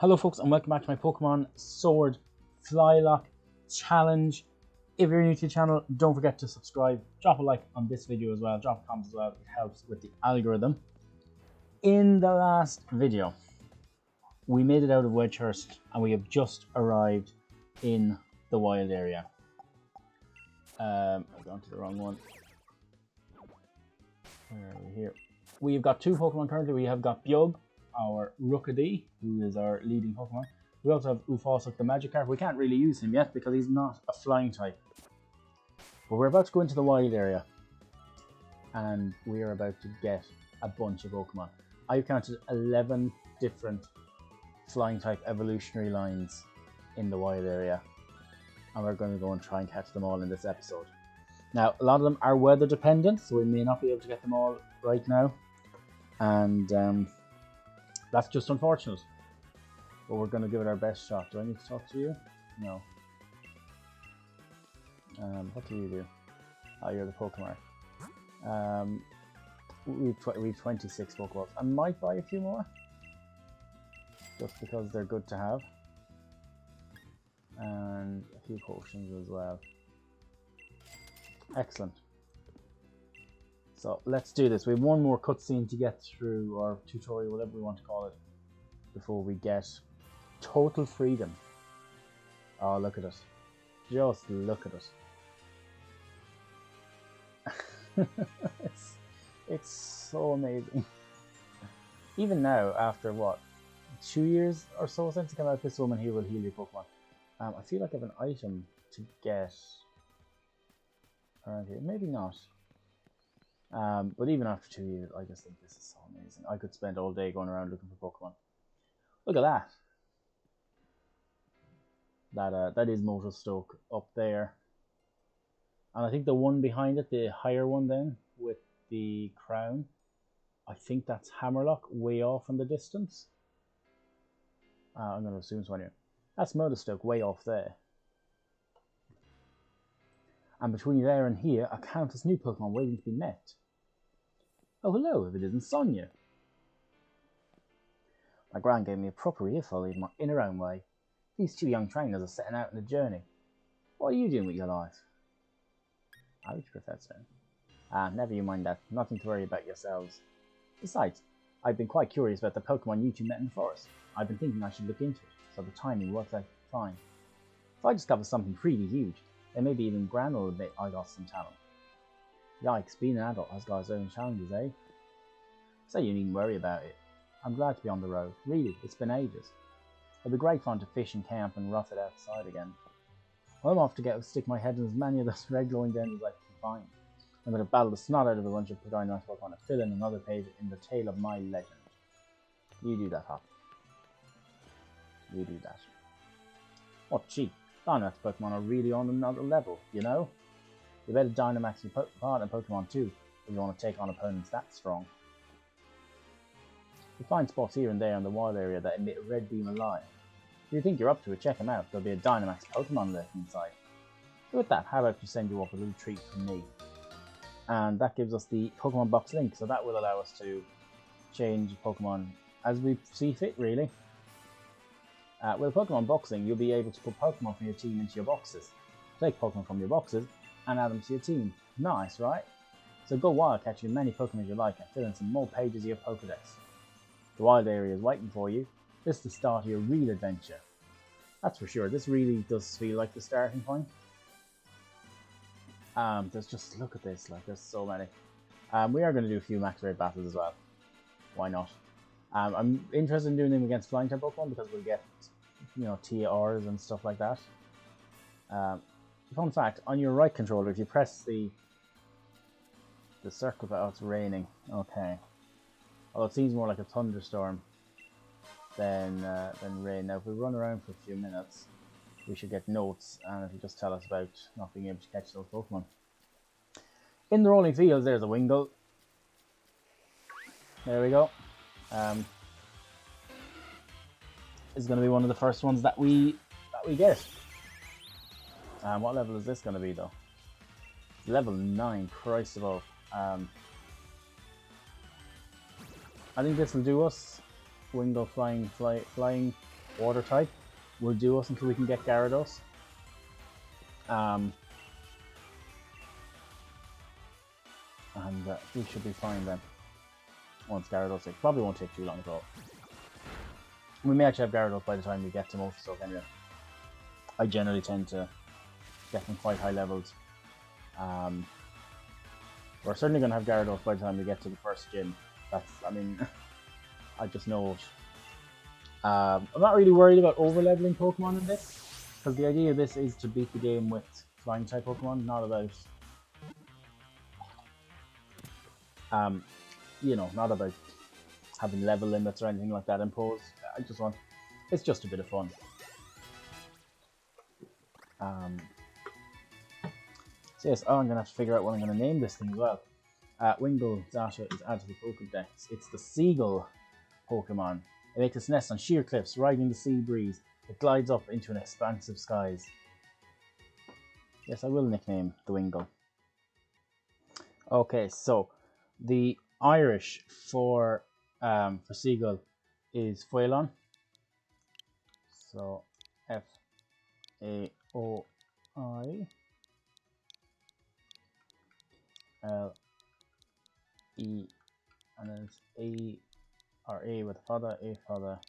Hello folks and welcome back to my Pokemon Sword Flylocke challenge. If you're new to the channel, don't forget to subscribe, drop a like on this video as well, drop a comment as well, it helps with the algorithm. In the last video, we made it out of Wedgehurst and we have just arrived in the wild area. I've gone to the wrong one. Where are we here? We've got two Pokemon currently. We have got Bug, our Rookidee, who is our leading Pokemon. We also have Ufosuk, the Magikarp. We can't really use him yet because he's not a flying type. But we're about to go into the wild area and we are about to get a bunch of Pokemon. I've counted 11 different flying type evolutionary lines in the wild area, and we're going to go and try and catch them all in this episode. Now, a lot of them are weather dependent, so we may not be able to get them all right now, and that's just unfortunate. But we're going to give it our best shot. Do I need to talk to you? No. What do you do? Oh, you're the Pokemon. We've 26 Pokeballs. I might buy a few more, just because they're good to have. And a few potions as well. Excellent. So let's do this. We have one more cutscene to get through, or tutorial, whatever we want to call it, before we get total freedom. Oh, look at it. Just look at it. it's so amazing. Even now, after what, 2 years or so since it came out, this woman here will heal your Pokemon. I feel like I have an item to get around here. Maybe not. But even after 2 years, I just think this is so amazing. I could spend all day going around looking for Pokemon. Look at that. That is Motostoke up there. And I think the one behind it, the higher one then, with the crown, I think that's Hammerlock, way off in the distance. I'm going to assume so anyway. That's Motostoke, way off there. And between there and here are countless new Pokemon waiting to be met. Oh, hello, if it isn't Sonia. My gran gave me a proper earful in her own way. These two young trainers are setting out on a journey. What are you doing with your life? Ouch, Professor. Never you mind that. Nothing to worry about yourselves. Besides, I've been quite curious about the Pokemon you two met in the forest. I've been thinking I should look into it, so the timing works out fine. If I discover something pretty huge, then maybe even Gran will admit I got some talent. Yikes, being an adult has got its own challenges, eh? So you needn't worry about it. I'm glad to be on the road. Really, it's been ages. It'll be great fun to fish and camp and rough it outside again. I'm off to stick my head in as many of those red glowing dens as I can find. I'm going to battle the snot out of a bunch of Dynamax Pokemon to fill in another page in the tale of my legend. You do that, Hop. You do that. Oh, gee. Dynamax Pokemon are really on another level, you know? You better Dynamax your partner Pokemon too, if you want to take on opponents that strong. You find spots here and there in the wild area that emit a red beam of light. If you think you're up to it, check them out. There'll be a Dynamax Pokemon lurking inside. So with that, how about you send you off a little treat from me? And that gives us the Pokemon box link, so that will allow us to change Pokemon as we see fit, really. With Pokemon boxing, you'll be able to put Pokemon from your team into your boxes. Take Pokemon from your boxes and add them to your team. Nice, right? So go wild catching as many Pokemon as you like and fill in some more pages of your Pokedex. The wild area is waiting for you. This is the start of your real adventure. That's for sure. This really does feel like the starting point. Just look at this. Like, there's so many. We are going to do a few max rate battles as well. Why not? I'm interested in doing them against flying type Pokemon because we'll get, you know, TRs and stuff like that. Fun fact: on your right controller, if you press the circle, oh, it's raining. Okay. Although it seems more like a thunderstorm than rain. Now, if we run around for a few minutes, we should get notes, and it'll just tell us about not being able to catch those Pokemon. In the rolling fields, there's a Wingull. There we go. It's going to be one of the first ones that we get. What level is this going to be, though? Level 9, Christ above. I think this will do us. Wingull flying water type will do us until we can get Gyarados. And we should be fine then. Once Gyarados, it probably won't take too long at all. We may actually have Gyarados by the time we get to most stuff anyway. I generally tend to get them quite high levels. We're certainly going to have Gyarados by the time we get to the first gym. That's, I mean, I just know it. I'm not really worried about over-leveling Pokemon in this, because the idea of this is to beat the game with Flying-type Pokemon, not about, you know, not about having level limits or anything like that imposed. I just want, it's just a bit of fun. So yes, I'm going to have to figure out what I'm going to name this thing as well. Wingull data is added to the Pokédex. It's the Seagull Pokemon. It makes its nest on sheer cliffs, riding the sea breeze. It glides up into an expansive skies. Yes, I will nickname the Wingull. Okay, so the Irish for Seagull is Flylocke. So F-A-O-I-L-E, and then it's A or A with father, A father,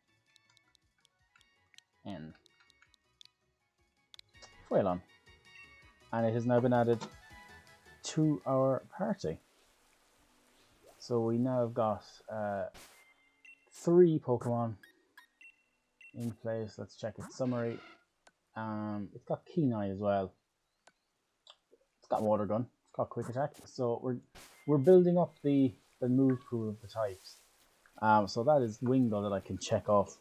N. Flylocke. And it has now been added to our party. So we now have got 3 Pokemon in place. Let's check its summary. It's got Keen Eye as well. It's got Water Gun. It's got Quick Attack. So we're building up the move pool of the types. So that is Wingull that I can check off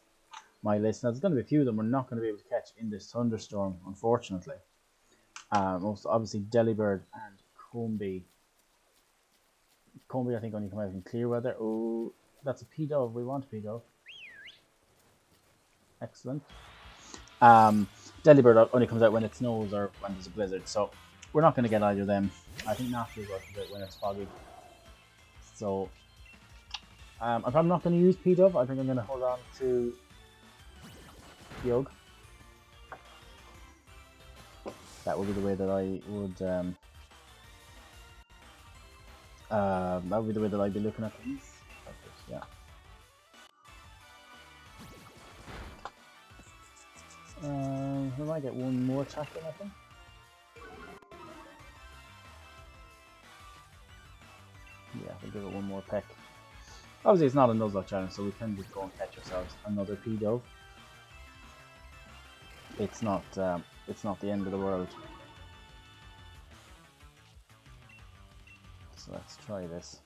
my list. Now there's going to be a few of them we're not going to be able to catch in this thunderstorm, unfortunately. Most obviously Delibird and Combee. Combee I think only come out in clear weather. Oh, that's a P-Dove. We want a P-Dove. Excellent. Delibird only comes out when it snows or when there's a blizzard, so we're not going to get either of them. I think naturally goes out when it's foggy. So I'm probably not going to use P-Dove. I think I'm going to hold on to Yogg. That would be the way that I would. That would be the way that I'd be looking at things. Yeah. We might get one more attack in, I think. Yeah, we'll give it one more peck. Obviously, it's not a Nuzlocke challenge, so we can just go and catch ourselves another P-Dove. It's not the end of the world. So let's try this.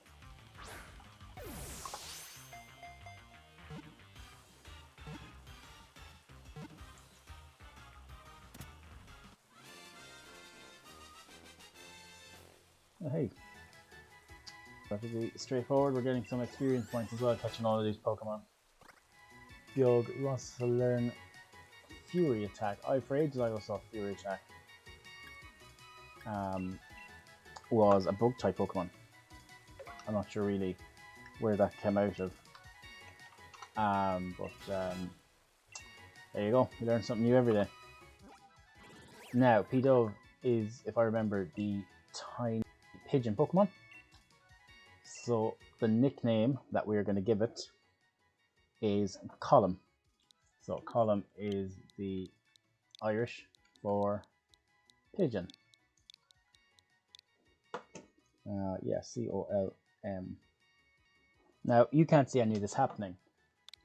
Oh, hey. Perfectly straightforward. We're getting some experience points as well, catching all of these Pokemon. Yogg wants to learn Fury Attack. For ages I always thought Fury Attack was a bug type Pokemon. I'm not sure really where that came out of. But there you go. We learn something new every day. Now, P-Dove is, if I remember, the tiny pigeon Pokemon. So the nickname that we're going to give it is Column. So Column is the Irish for pigeon. Yeah, C-O-L-M. Now, you can't see any of this happening,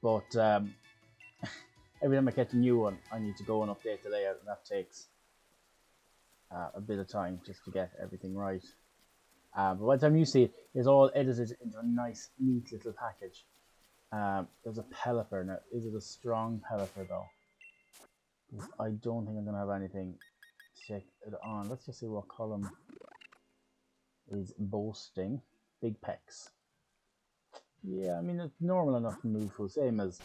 but every time I catch a new one, I need to go and update the layout, and that takes a bit of time just to get everything right. But by the time you see it, it's all edited into a nice, neat little package. There's a Pelipper. Now, is it a strong Pelipper, though? I don't think I'm going to have anything to take it on. Let's just see what Column is boasting. Big pecs. Yeah, I mean, it's normal enough to move full. Same as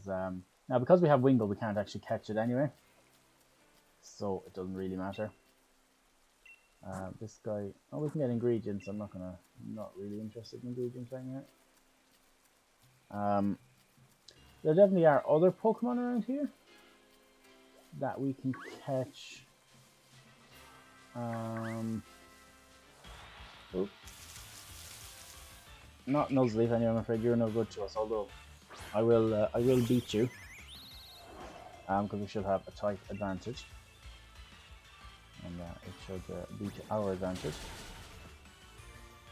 now, because we have Wingull, we can't actually catch it anyway. So it doesn't really matter. This guy, oh, we can get ingredients. I'm not really interested in ingredients right now. There definitely are other Pokemon around here that we can catch. Oops. Not Nuzleaf anyway, I'm afraid you're no good to us, although I will beat you. Because we should have a type advantage. And it should beat our advantage.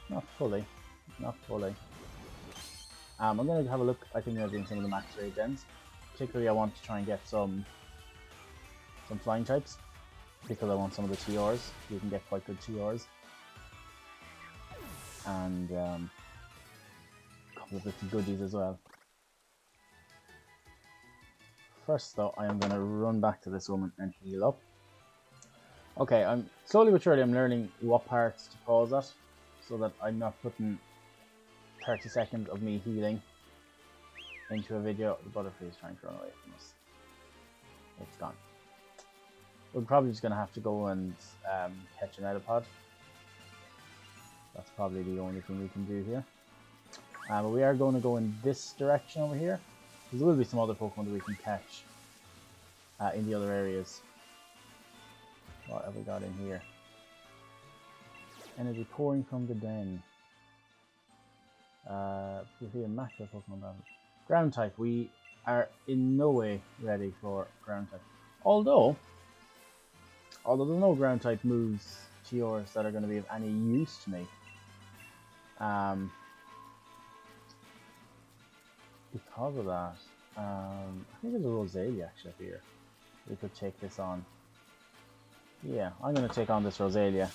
Not fully. Not fully. I'm going to have a look, I think, at doing some of the max raid ends. Particularly, I want to try and get some flying types. Because I want some of the TRs. You can get quite good TRs. And a couple of bits of goodies as well. First though, I am going to run back to this woman and heal up. Okay, I'm slowly but surely I'm learning what parts to pause at, so that I'm not putting 30 seconds of me healing into a video. The butterfly is trying to run away from us. It's gone. We're probably just going to have to go and catch an Metapod. That's probably the only thing we can do here. But we are going to go in this direction over here. There will be some other Pokemon that we can catch in the other areas. What have we got in here? Energy pouring from the den. We see a massive Pokemon battle. Ground type. We are in no way ready for ground type. Although there's no ground type moves to yours that are going to be of any use to me. Because of that, I think there's a Rosalia actually up here. We could take this on. Yeah, I'm going to take on this Rosalia.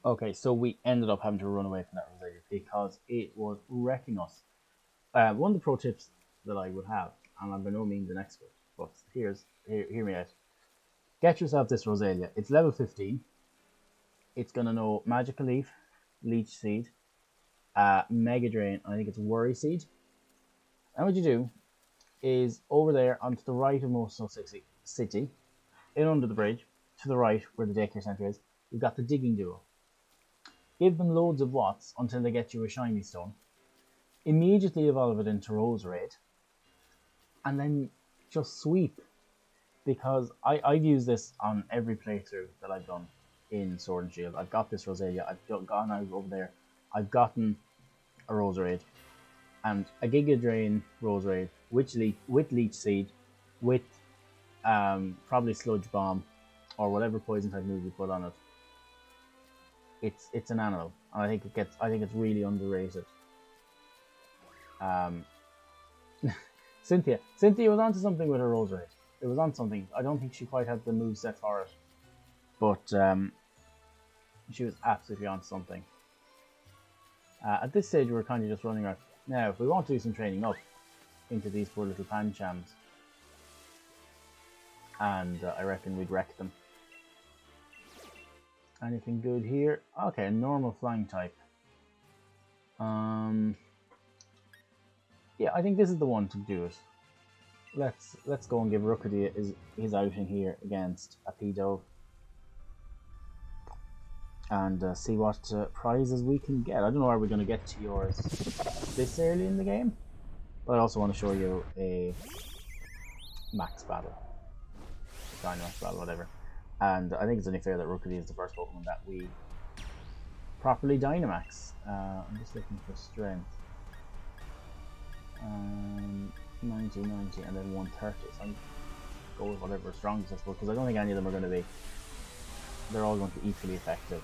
Okay, so we ended up having to run away from that Rosalia because it was wrecking us. One of the pro tips that I would have, and I'm by no means an expert, but hear me out. Get yourself this Rosalia. It's level 15. It's going to know Magical Leaf, Leech Seed, Mega Drain, and I think it's Worry Seed. And what you do is over there onto the right of Most City, in under the bridge, to the right where the daycare centre is, you've got the Digging Duo. Give them loads of watts until they get you a shiny stone. Immediately evolve it into Roserade. And then just sweep. Because I've used this on every playthrough that I've done in Sword and Shield. I've got this Rosalia, I've gone out over there, I've gotten a Roserade. And a Giga Drain Roserade with Leech Seed, with probably Sludge Bomb, or whatever poison type move you put on it. It's an animal, and I think it's really underrated. Cynthia was onto something with her Roserade. It was on something. I don't think she quite had the moveset for it, but she was absolutely on something. At this stage, we're kind of just running around. Now, if we want to do some training up into these poor little Panchams, and I reckon we'd wreck them. Anything good here? Okay, normal flying type. Yeah, I think this is the one to do it. Let's go and give Rookity his outing here against a P-Dove. And see what prizes we can get. I don't know how we're going to get to yours this early in the game, but I also want to show you a max battle, Dynamax battle, whatever. And I think it's only fair that Rookity is the first Pokemon that we properly Dynamax. I'm just looking for strength. 90, and then 130. So I'm go with whatever strongest, I suppose, because I don't think any of them are going to be. They're all going to be equally effective.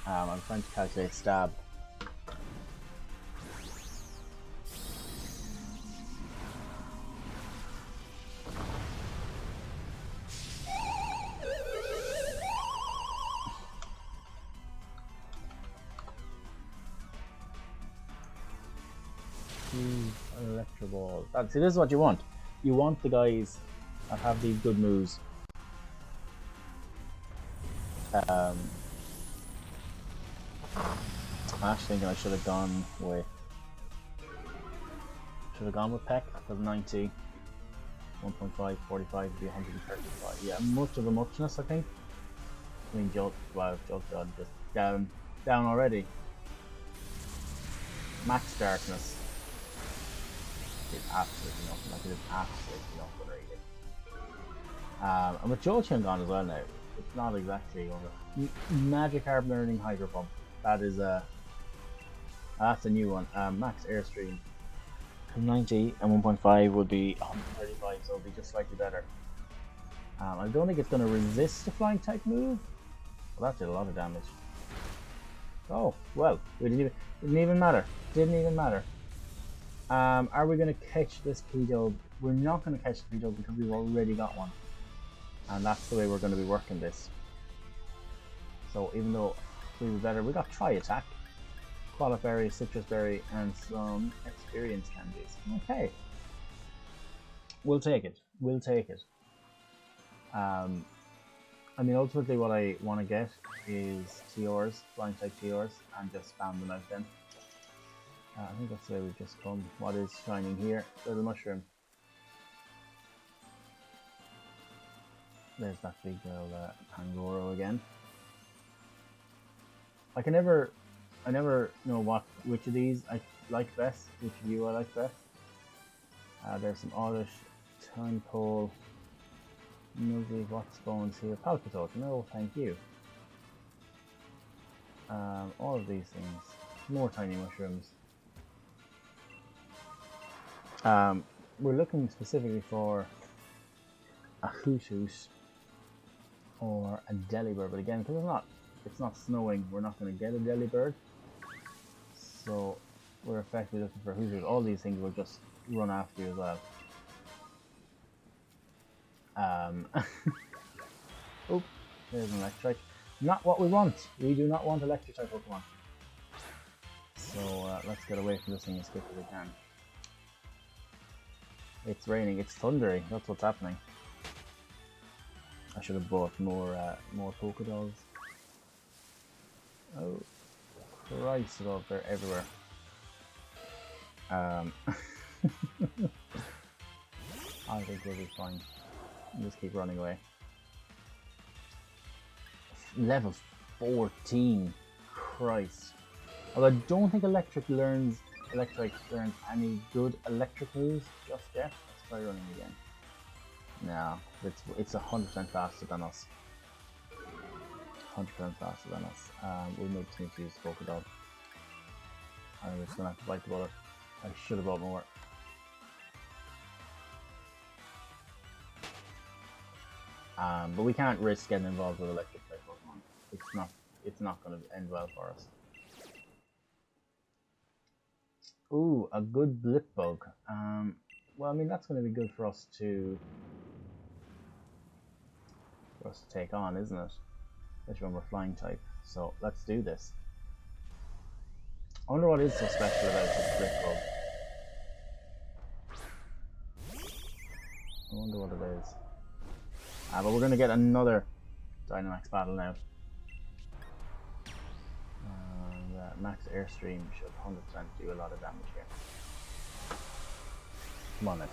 I'm trying to calculate stab. Electro Ball. See, this is what you want. You want the guys that have these good moves. I'm actually thinking I should have gone with Peck, because 90, 1.5, 45 would be 135. Yeah, much of a muchness, I think. I mean, Jug God just down already. Max Darkness. did absolutely nothing. Like, it did absolutely nothing, really. And with Jolteon gone as well now, it's not exactly over. Magikarp learning Hydro Pump. That is that's a new one. Max Airstream. 90 and 1.5 would be 135, so it'll be just slightly better. I don't think it's going to resist the flying type move. Well, that did a lot of damage. Oh, well, didn't even matter. Didn't even matter. Are we going to catch this P-Dub? We're not going to catch the P-Dub because we've already got one. And that's the way we're going to be working this. So even though we were better, we got Tri-Attack, Qualic Berry, Citrus Berry, and some experience candies. Okay. We'll take it. We'll take it. I mean, ultimately what I want to get is TRs, flying type TRs, and just spam them out then. I think that's the way we've just come. What is shining here? Little mushroom. There's that big girl, Pangoro again. I never know which of these I like best, which of you I like best. There's some Oddish, Time Pole, Nugly, what's bones here? Palpitoad, no thank you. All of these things. More tiny mushrooms. We're looking specifically for a Hoot Hoot or a Delibird, but again, because it's not snowing, we're not going to get a Delibird. So we're effectively looking for Hoot Hoot. All these things will just run after you as well. Oh, there's an Electrike. Not what we want. We do not want Electric type Pokemon. So let's get away from this thing as quickly as we can. It's raining. It's thundering. That's what's happening. I should have bought more Pokédolls. Oh, Christ! Love, they're everywhere. I think we'll be fine. Just keep running away. Level 14. Christ. Although I don't think Electric learns any good electric moves just yet. Let's try running again. No, it's 100% faster than us. 100% faster than us. We need to use the Pokédol. I'm just gonna have to bite the bullet. I should have bought more. But we can't risk getting involved with electric type Pokemon. It's not going to end well for us. Ooh, a good Blipbug. Well, I mean that's going to be good for us to take on, isn't it? Especially when we're flying type. So let's do this. I wonder what is so special about this Blipbug. I wonder what it is. But we're going to get another Dynamax battle now. And Max Airstream should 100% do a lot of damage here. Come on then.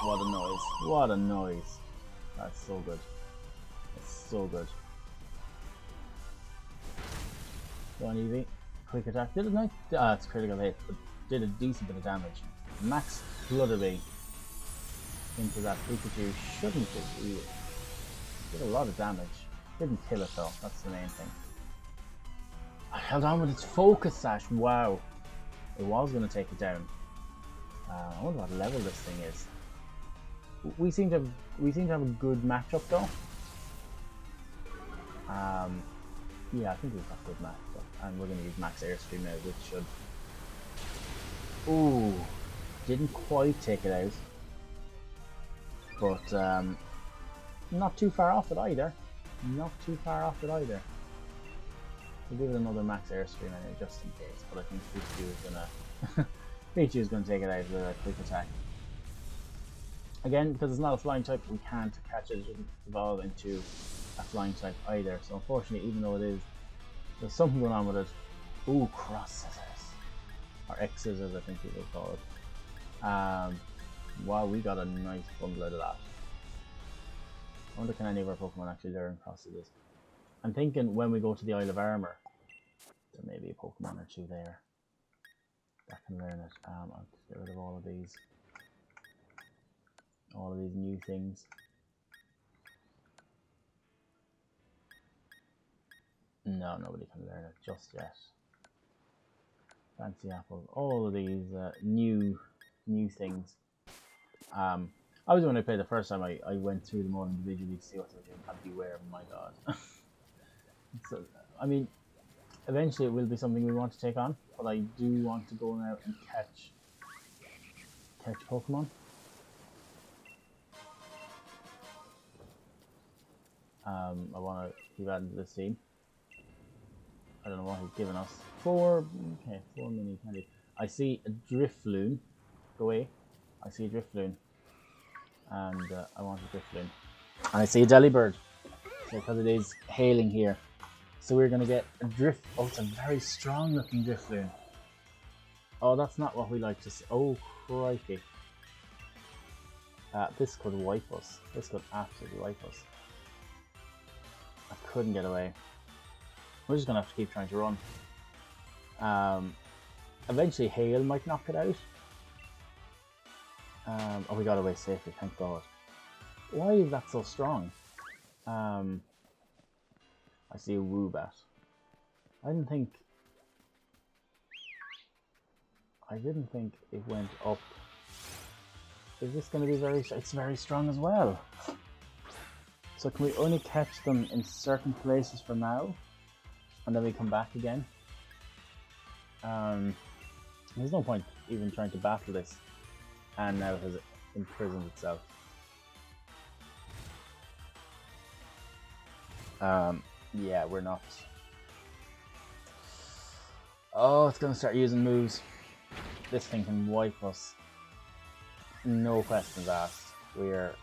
What a noise. What a noise. That's so good. That's so good. Go on, Eevee. Quick attack. Did it nice? It's critical hit, but did a decent bit of damage. Max Flutterby into that Pikachu. Shouldn't it really? Did a lot of damage. Didn't kill it though. That's the main thing. I held on with its Focus Sash. Wow. It was going to take it down. I wonder what level this thing is. We seem to have a good matchup though. Yeah, I think we've got good matchup, and we're going to use Max Airstream now, which should. Ooh, didn't quite take it out, but not too far off it either. Not too far off it either. We'll give it another Max Airstream anyway, just in case. But I think Pikachu is gonna Pikachu is gonna take it out with a quick attack. Again, because it's not a flying type, we can't catch it. It doesn't evolve into a flying type either. So unfortunately, even though it is, there's something going on with it. Ooh, cross scissors. Or X scissors, I think people call it. Wow, we got a nice bundle out of that. I wonder can any of our Pokemon actually learn crosses this. I'm thinking when we go to the Isle of Armor, there may be a Pokemon or two there that can learn it. I'll get rid of all of these new things. No, nobody can learn it just yet. Fancy apple. All of these new things. Obviously when I played the first time, I went through them all individually to see what they were doing. And beware, my god. So, I mean, eventually it will be something we want to take on, but I do want to go now and catch Pokemon. I want to keep adding to this team. I don't know what he's given us. 4 mini candy. I see a Drifloon. Go away. I see a Drifloon. And I want a Drifloon. And I see a Delibird. Because it is hailing here. So we're going to get a Drift. Oh, it's a very strong looking Drifloon. Oh, that's not what we like to see. Oh, crikey. This could wipe us. This could absolutely wipe us. I couldn't get away. We're just going to have to keep trying to run. Eventually hail might knock it out. Oh, we got away safely, thank god. Why is that so strong? I see a Woobat. I didn't think it went up. Is this going to be it's very strong as well. So can we only catch them in certain places for now? And then we come back again? There's no point even trying to battle this. And now it has imprisoned itself. Yeah, we're not. Oh, it's gonna start using moves. This thing can wipe us. No questions asked. We're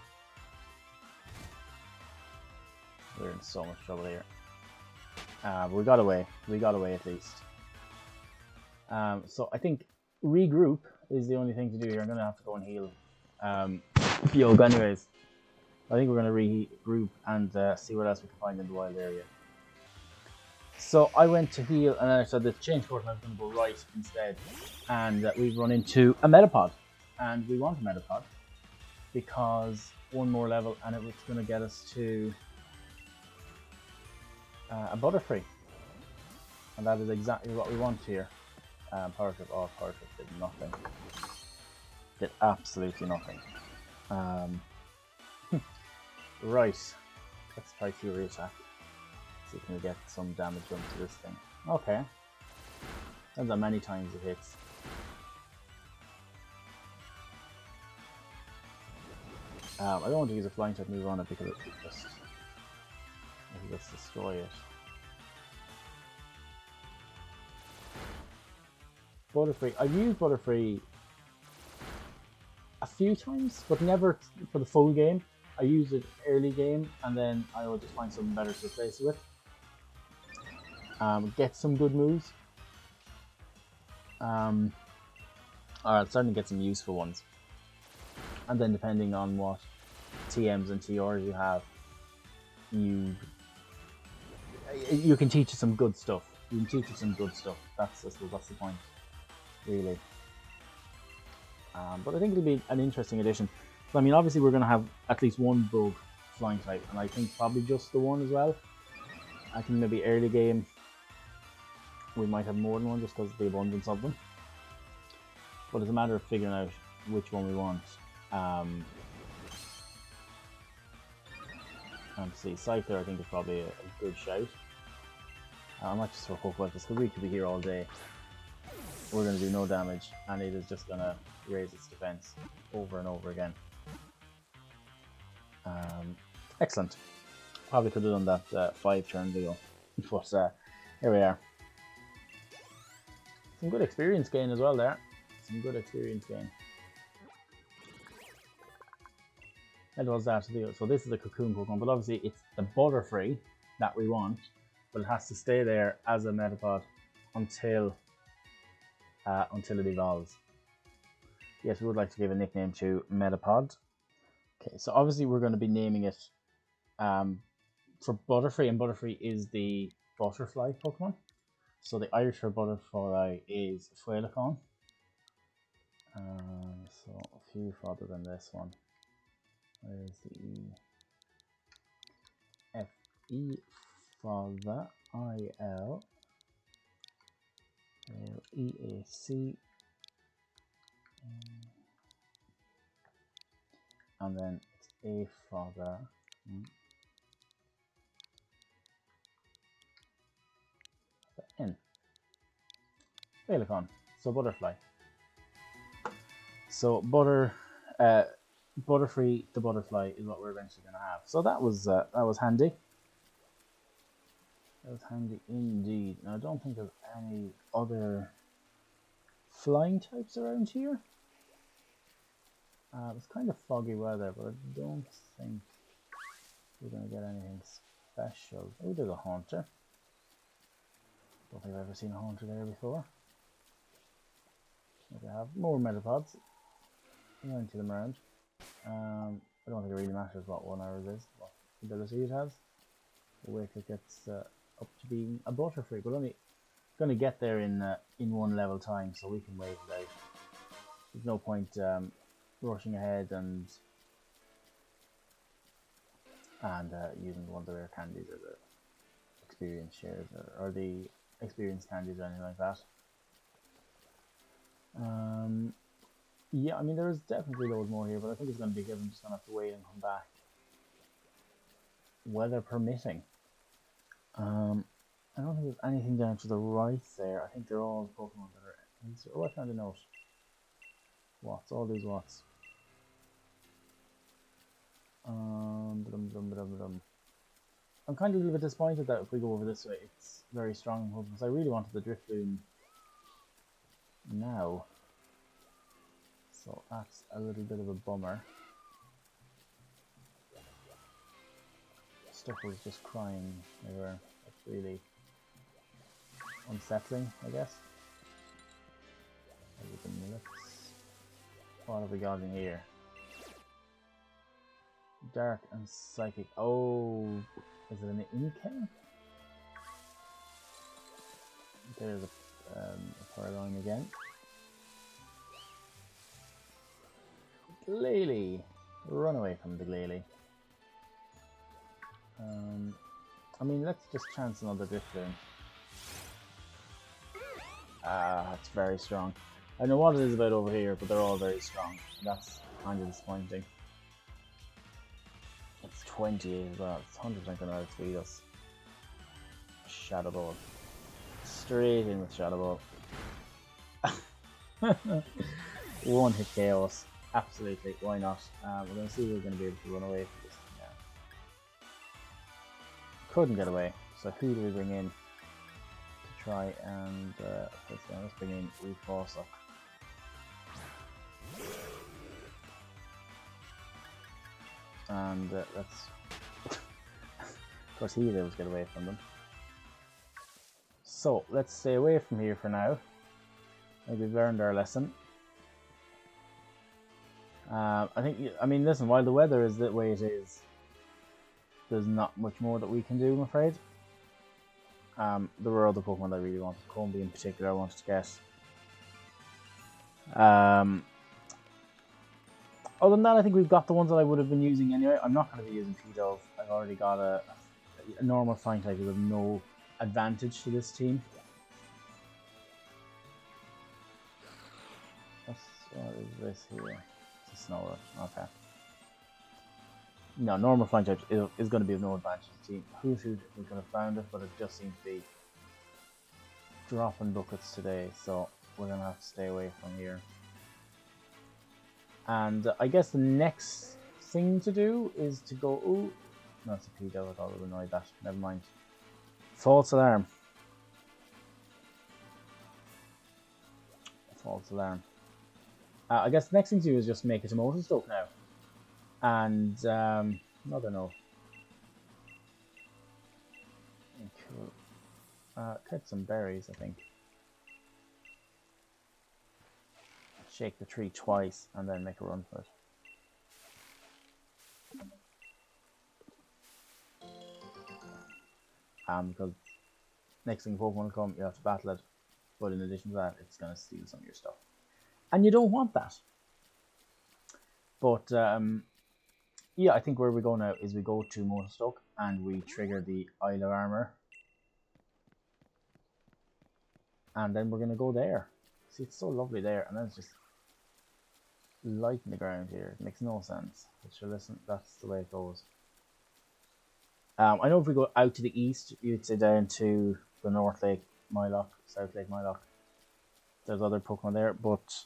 in so much trouble here. We got away. We got away at least. So I think regroup is the only thing to do here. I'm gonna have to go and heal Yoga anyways. I think we're gonna regroup and see what else we can find in the wild area. So I went to heal and then I said the change course and I was gonna go right instead. And we've run into a Metapod. And we want a Metapod because one more level and it's gonna get us to a Butterfree. And that is exactly what we want here. Power Trip, oh, Power Trip did nothing. Did absolutely nothing. Right, let's try Fury Attack. See if we can get some damage done to this thing. Okay. Depends how many times it hits. I don't want to use a flying type move on it because it will just destroy it. Butterfree. I've used Butterfree a few times, but never for the full game. I use it early game, and then I will just find something better to replace it with. Get some good moves. Or I'll certainly get some useful ones. And then depending on what TMs and TRs you have, you can teach you some good stuff. You can teach you some good stuff. That's the point, really. But I think it'll be an interesting addition. So, I mean, obviously we're going to have at least one bug flying type, and I think probably just the one as well. I think maybe early game we might have more than one just because of the abundance of them. But it's a matter of figuring out which one we want. And see, Scyther I think is probably a good shout. I might just throw Pokeball this because we could be here all day. We're going to do no damage, and it is just going to raise its defense over and over again. Excellent. Probably could have done that 5-turn deal, but here we are. Some good experience gain as well there. Some good experience gain. That was that deal. So this is a Cocoon Pokemon, but obviously it's the Butterfree that we want, but it has to stay there as a Metapod until it evolves. yes, we would like to give a nickname to Metapod. Okay, so obviously we're going to be naming it for Butterfree, and Butterfree is the butterfly Pokemon. So the Irish for butterfly is Flylocke. So a few further than this one. Where is the E? F E father I L E A C, and then it's A father. N. Flylocke. So butterfly. So Butterfree the butterfly is what we're eventually going to have. So that was handy. That was handy indeed. Now I don't think there's any other flying types around here. It's kind of foggy weather, but I don't think we're going to get anything special. Oh, there's a Haunter. Don't think I've ever seen a Haunter there before. We have more Metapods. I'm going to them around. I don't think it really matters what one ours is, what ability it has. We'll wait till it gets up to being a Butterfree. We're only going to get there in 1 level time, so we can wait it out. There's no point rushing ahead and using one of the rare candies or the experience shares or the experience candies or anything like that. Yeah, I mean there is definitely loads more here, but I think it's going to be good. I'm just going to have to wait and come back, weather permitting. I don't think there's anything down to the right there. I think they're all Pokemon that are. Oh, I found a note. Watts, all these watts. I'm kind of a little bit disappointed that if we go over this way, it's very strong because I really wanted the Drifloon now. So that's a little bit of a bummer. Stuff was just crying everywhere. That's really unsettling, I guess. What have we got in here? Dark and Psychic. Oh, is it an Incam? There's a Paragon again. Glalie! Run away from the Glalie. I mean, let's just chance another Drifloon. That's very strong. I know what it is about over here, but they're all very strong. That's kind of disappointing. It's 28 as well. It's 100% going to outspeed us. Shadow Ball. Straight in with Shadow Ball. One hit chaos. Absolutely. Why not? We're going to see if we're going to be able to run away from this thing now. Couldn't get away. So who do we bring in to try and let's bring in Refosok. And let's of course he was able to get away from them. So let's stay away from here for now. Maybe we've learned our lesson. I mean, listen, while the weather is the way it is, there's not much more that we can do, I'm afraid. There were other Pokemon that I really wanted. Combi in particular I wanted to get. Other than that, I think we've got the ones that I would have been using anyway. I'm not going to be using P-Dove. I've already got a normal flying type with no advantage to this team. What is this here? It's a Snorer. Okay. No, normal flying type is going to be of no advantage to the team. Who should we could have found it, but it just seems to be dropping buckets today, so we're going to have to stay away from here. And I guess the next thing to do is to go. Ooh, no, it's a P-Dove. I thought it would annoy that. Never mind. False alarm. False alarm. I guess the next thing to do is just make it a Motostoke now. And another note. Cool. Cut some berries, I think. shake the tree twice and then make a run for it. Because next thing Pokemon will come, you have to battle it, but in addition to that, it's going to steal some of your stuff. And you don't want that. But, yeah, I think where we go now is we go to Motostoke and we trigger the Isle of Armor. And then we're going to go there. See, it's so lovely there, and then it's just light in the ground here. It makes no sense. But sure, listen, that's the way it goes. I know if we go out to the east, you'd say down to the North Lake Mylock, South Lake Mylock. There's other Pokemon there, but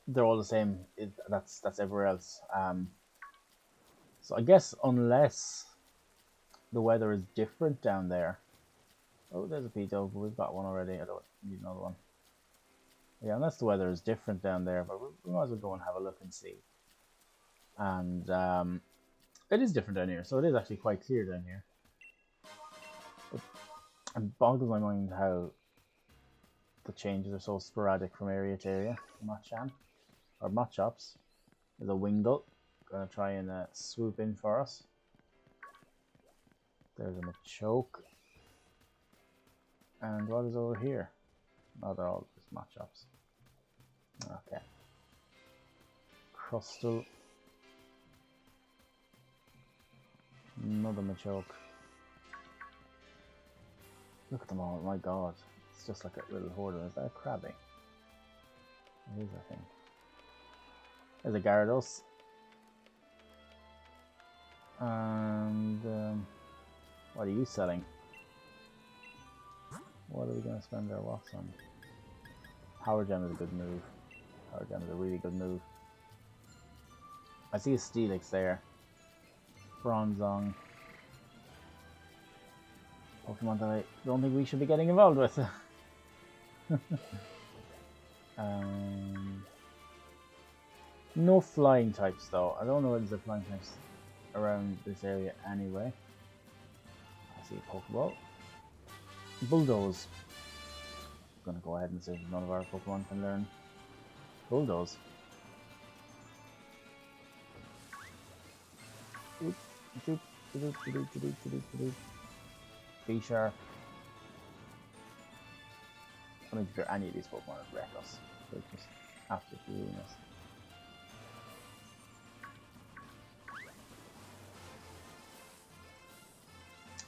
they're all the same. That's everywhere else. So I guess unless the weather is different down there. Oh, there's a Pito, but we've got one already. I don't need another one. Yeah, unless the weather is different down there, but we might as well go and have a look and see. And it is different down here, so it is actually quite clear down here. It boggles my mind how the changes are so sporadic from area to area. Machamp, or Machops. There's a Wingull, gonna try and swoop in for us. There's a Machoke. And what is over here? Oh, they're all just Machops. Okay. Crustle. Another Machoke. Look at them all, my god. It's just like a little horde. Is that a Krabby? It is, I think. There's a Gyarados. And what are you selling? What are we going to spend our watts on? Power Gem is a good move. Power Gem is a really good move. I see a Steelix there. Bronzong. Pokemon that I don't think we should be getting involved with. No flying types though. I don't know if there's flying types around this area anyway. I see a Pokeball. Bulldoze. I'm gonna go ahead and see if none of our Pokemon can learn Bulldoze. B-Sharp. I don't think any of these Pokemon would wreck us. They're just absolutely ruin us.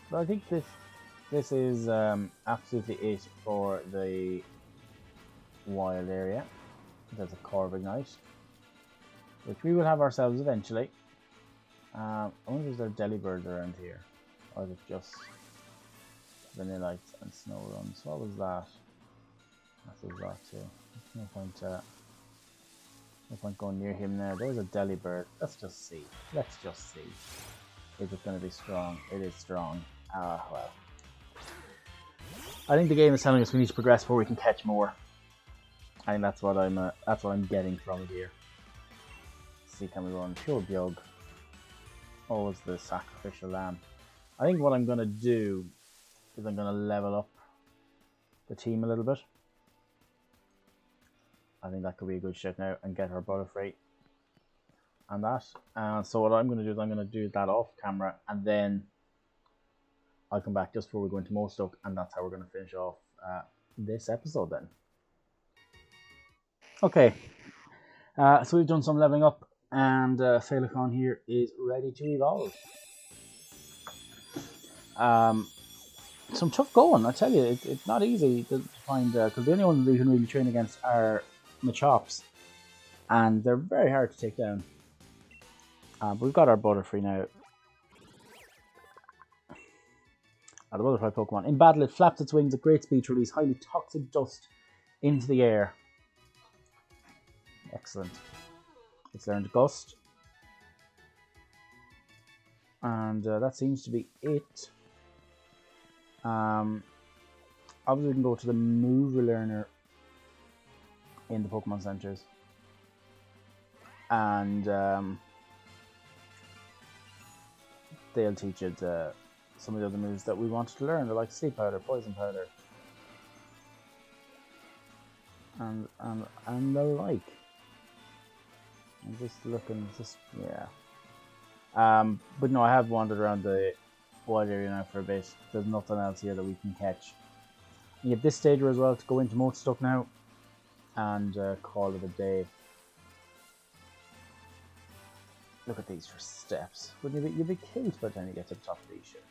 But I think this is absolutely it for the wild area. There's a Corviknight, which we will have ourselves eventually. I wonder if there's Delibird around here, or is it just Vanillites and Snowruns? What was that? That was that too. No point going near him now. There's a Delibird. Let's just see. Let's just see. Is it going to be strong? It is strong. Ah, well. I think the game is telling us we need to progress before we can catch more. I think that's what I'm getting from it here. Let's see, can we run Pure Bug? Oh, it's the Sacrificial Lamb. I think what I'm gonna do is I'm gonna level up the team a little bit. I think that could be a good shot now and get our Butterfree and that. So what I'm gonna do is I'm gonna do that off camera, and then I'll come back just before we go into Motostoke, and that's how we're going to finish off this episode then. Okay, so we've done some leveling up, and Flylocke here is ready to evolve. Some tough going, I tell you. It's not easy to find, because the only ones we can really train against are Machops, and they're very hard to take down. But we've got our Butterfree now. The butterfly Pokemon. In battle, it flaps its wings at great speed to release highly toxic dust into the air. Excellent. It's learned Gust. And that seems to be it. Obviously, we can go to the move relearner in the Pokemon Centers. And they'll teach it some of the other moves that we wanted to learn. They're like Sleep Powder, Poison Powder. and the like. I'm just looking, yeah. But no, I have wandered around the wild area now for a bit. There's nothing else here that we can catch. And at this stage as well to go into more stuff now and call it a day. Look at these for steps. Wouldn't you'd be killed by the time you get to the top of these shit.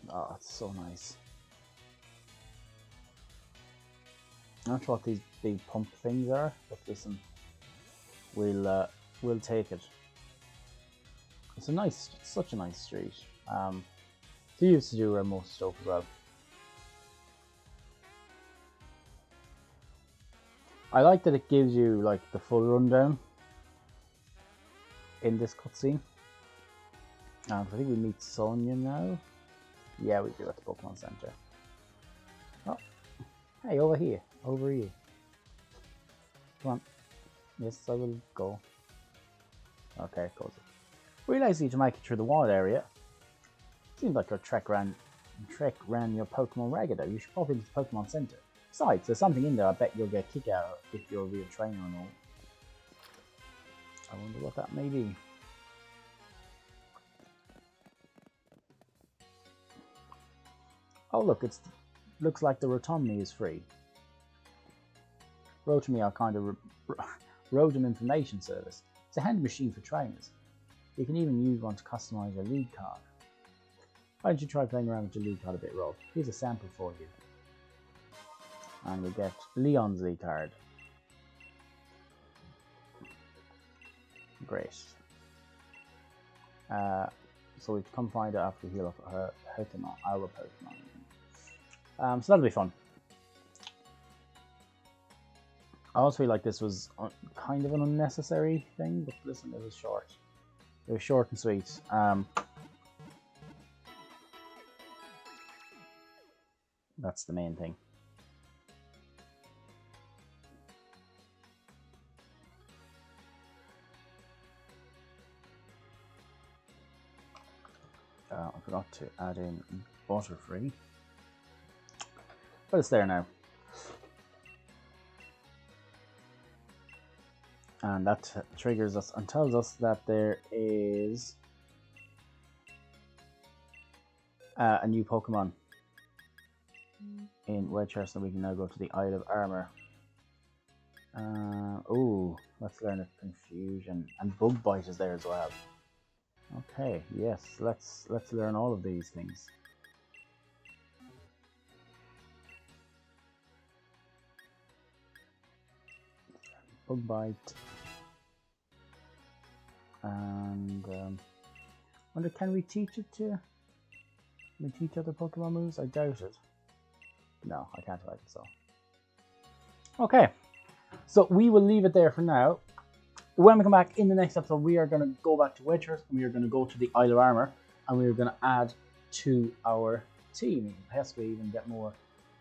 Oh, it's so nice. I'm not sure what these big pump things are, but listen, we'll take it. It's such a nice street. They used to do remote stuff as well. I like that it gives you like the full rundown in this cutscene. I think we meet Sonia now. Yeah, we do at the Pokemon Center. Oh, hey, over here. Come on. Yes, I will go. Okay, goes. Really nice to make it through the wild area. Seems like your trek ran your Pokemon ragged. You should pop into the Pokemon Center. Besides, there's something in there I bet you'll get a kick out if you're a real trainer or not. I wonder what that may be. Oh look, looks like the Rotomi is free. Rotomi are kind of Rotom Information Service. It's a hand machine for trainers. You can even use one to customize your lead card. Why don't you try playing around with your lead card a bit, Rob? Here's a sample for you. And we get Leon's lead card. Great. So we've come find out after we heal up our Pokemon. So that'll be fun. I also feel like this was kind of an unnecessary thing, but listen, it was short. It was short and sweet. That's the main thing. I forgot to add in Butterfree. But it's there now. And that triggers us and tells us that there is a new Pokemon in Wedgehurst, and we can now go to the Isle of Armor. Oh, let's learn a Confusion, and Bug Bite is there as well. Okay, yes, let's learn all of these things. Bug Bite, and wonder, can we teach it to? Can we teach other Pokemon moves? I doubt it. No, I can't like it so. Okay, so we will leave it there for now. When we come back in the next episode, we are going to go back to Wedgehurst and we are going to go to the Isle of Armor and we are going to add to our team. Possibly even get more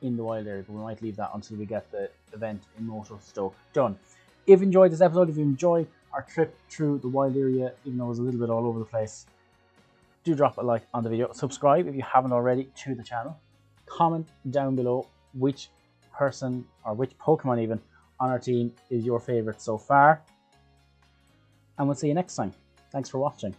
in the wild area, but we might leave that until we get the event in Motor Stoke done. If you enjoyed this episode, if you enjoy our trip through the wild area, even though it was a little bit all over the place, do drop a like on the video. Subscribe if you haven't already to the channel. Comment down below which person or which Pokemon even on our team is your favorite so far. And we'll see you next time. Thanks for watching.